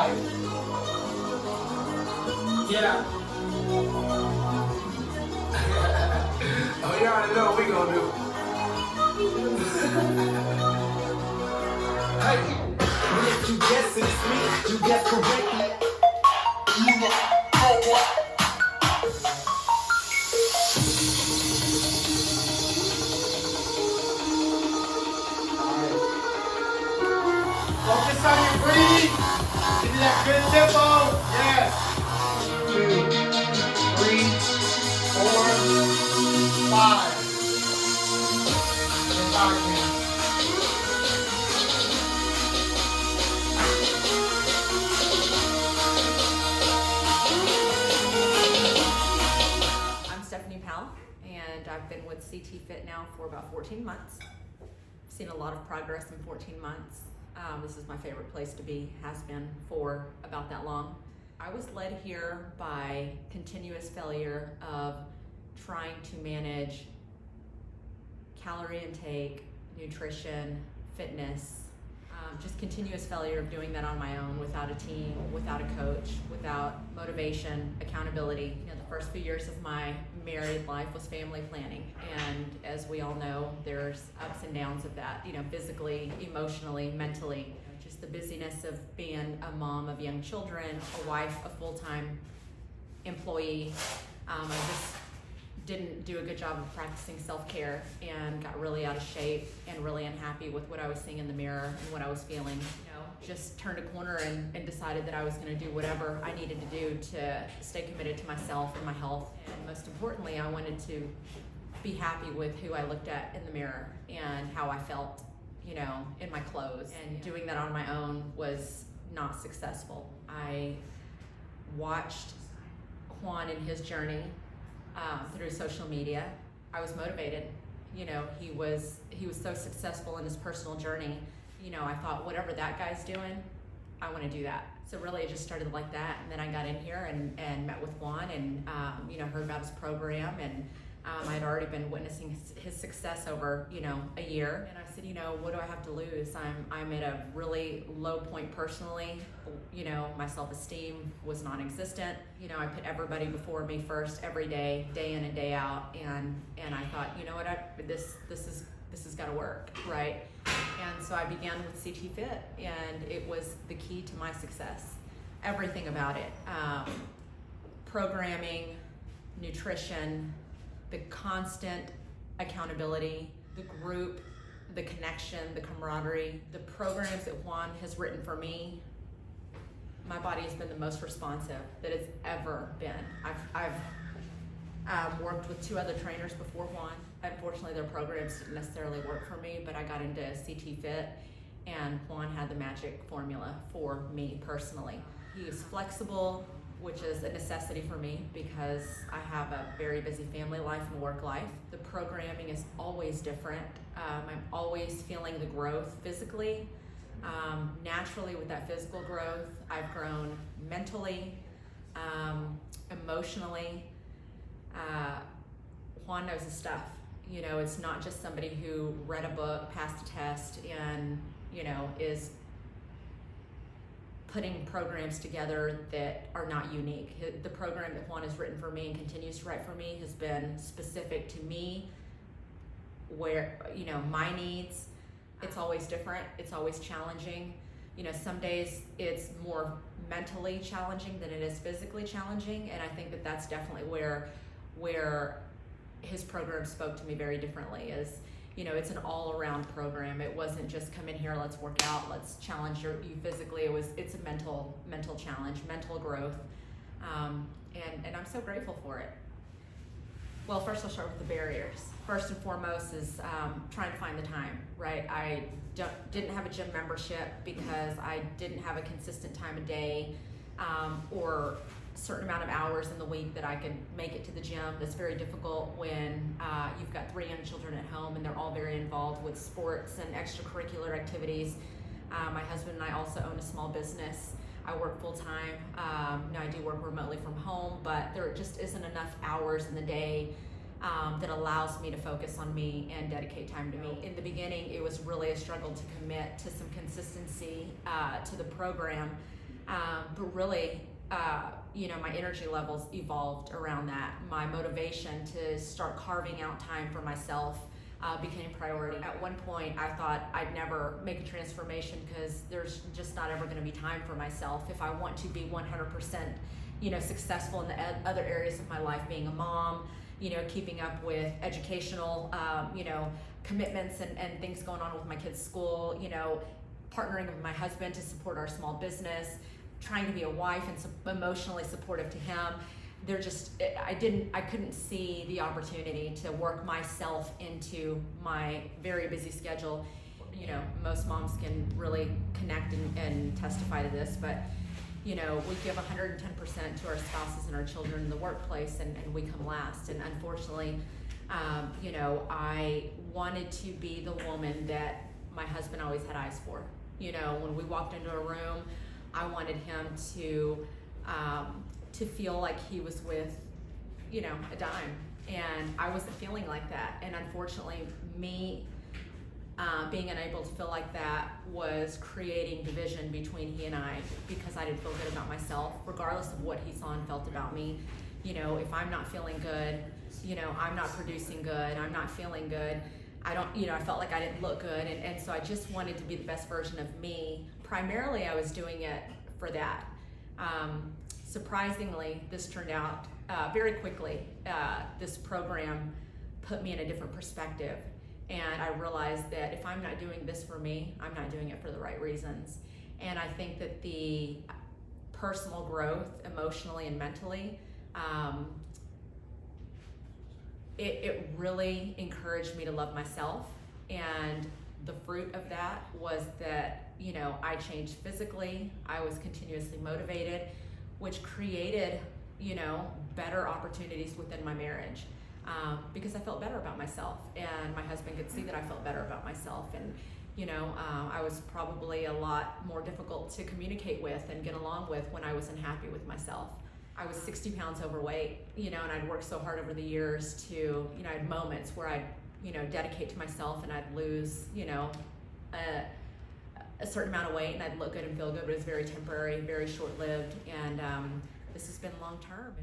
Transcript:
right? Yeah. Oh, you already know what we gonna do. Hey, if you guess it's me, you guess correctly. Focus on your breathing. Give me that good tempo. Yes. 2, 3, 4, 5. And back in. And I've been with CT Fit now for about 14 months. I've seen a lot of progress in 14 months. This is my favorite place to be, has been for about that long. I was led here by continuous failure of trying to manage calorie intake, nutrition, fitness, just continuous failure of doing that on my own without a team, without a coach, without motivation, accountability. You know, the first few years of my married life was family planning, and as we all know, there's ups and downs of that, you know, physically, emotionally, mentally. Just the busyness of being a mom of young children, a wife, a full-time employee. I just didn't do a good job of practicing self-care and got really out of shape and really unhappy with what I was seeing in the mirror and what I was feeling. You know, just turned a corner and decided that I was going to do whatever I needed to do to stay committed to myself and my health. And most importantly, I wanted to be happy with who I looked at in the mirror and how I felt, you know, in my clothes. And doing that on my own was not successful. I watched Juan in his journey through social media. I was motivated. You know, he was so successful in his personal journey. You know, I thought, whatever that guy's doing, I want to do that. So really it just started like that. And then I got in here and met with Juan and, you know, heard about his program. And I'd already been witnessing his success over, you know, a year. And I said, you know, what do I have to lose? I'm at a really low point personally. You know, my self-esteem was non-existent. You know, I put everybody before me first every day, day in and day out. And I thought, you know what, this has got to work, right? And so I began with CT Fit, and it was the key to my success. Everything about it, programming, nutrition, the constant accountability, the group, the connection, the camaraderie, the programs that Juan has written for me. My body has been the most responsive that it's ever been. I've worked with 2 other trainers before Juan. Unfortunately, their programs didn't necessarily work for me, but I got into CT Fit, and Juan had the magic formula for me personally. He is flexible, which is a necessity for me because I have a very busy family life and work life. The programming is always different. I'm always feeling the growth physically. Naturally, with that physical growth, I've grown mentally, emotionally. Juan knows his stuff. You know, it's not just somebody who read a book, passed a test, and, you know, is putting programs together that are not unique. The program that Juan has written for me and continues to write for me has been specific to me, where, you know, my needs. It's always different. It's always challenging. You know, some days it's more mentally challenging than it is physically challenging, and I think that that's definitely where his program spoke to me very differently. Is, you know, it's an all-around program. It wasn't just come in here, let's work out, let's challenge you physically. It's a mental challenge, mental growth, and I'm so grateful for it. Well, first I'll start with the barriers. First and foremost is trying to find the time, right? I didn't have a gym membership because I didn't have a consistent time of day or a certain amount of hours in the week that I could make it to the gym. That's very difficult when you've got 3 young children at home and they're all very involved with sports and extracurricular activities. My husband and I also own a small business. I work full-time. Now I do work remotely from home, but there just isn't enough hours in the day that allows me to focus on me and dedicate time to me. In the beginning, it was really a struggle to commit to some consistency to the program But really, my energy levels evolved around that. My motivation to start carving out time for myself became a priority. At one point, I thought I'd never make a transformation because there's just not ever going to be time for myself if I want to be 100%, successful in the other areas of my life, being a mom, keeping up with educational, commitments and things going on with my kids' school, partnering with my husband to support our small business, trying to be a wife and emotionally supportive to him. I couldn't see the opportunity to work myself into my very busy schedule. Most moms can really connect and testify to this, but we give 110% to our spouses and our children in the workplace, and we come last. And unfortunately, I wanted to be the woman that my husband always had eyes for. When we walked into a room, I wanted him to feel like he was with, a dime. And I wasn't feeling like that. And unfortunately, me being unable to feel like that was creating division between he and I, because I didn't feel good about myself, regardless of what he saw and felt about me. If I'm not feeling good, I'm not producing good, I'm not feeling good, I felt like I didn't look good. And so I just wanted to be the best version of me. Primarily, I was doing it for that. Surprisingly, this turned out very quickly. This program put me in a different perspective. And I realized that if I'm not doing this for me, I'm not doing it for the right reasons. And I think that the personal growth, emotionally and mentally, it really encouraged me to love myself. And the fruit of that was that, I changed physically. I was continuously motivated, which created, better opportunities within my marriage. Because I felt better about myself, and my husband could see that I felt better about myself. And I was probably a lot more difficult to communicate with and get along with when I wasn't happy with myself. I was 60 pounds overweight, and I'd worked so hard over the years to, I had moments where I'd, dedicate to myself, and I'd lose, a certain amount of weight, and I'd look good and feel good, but it was very temporary, very short-lived, and this has been long-term.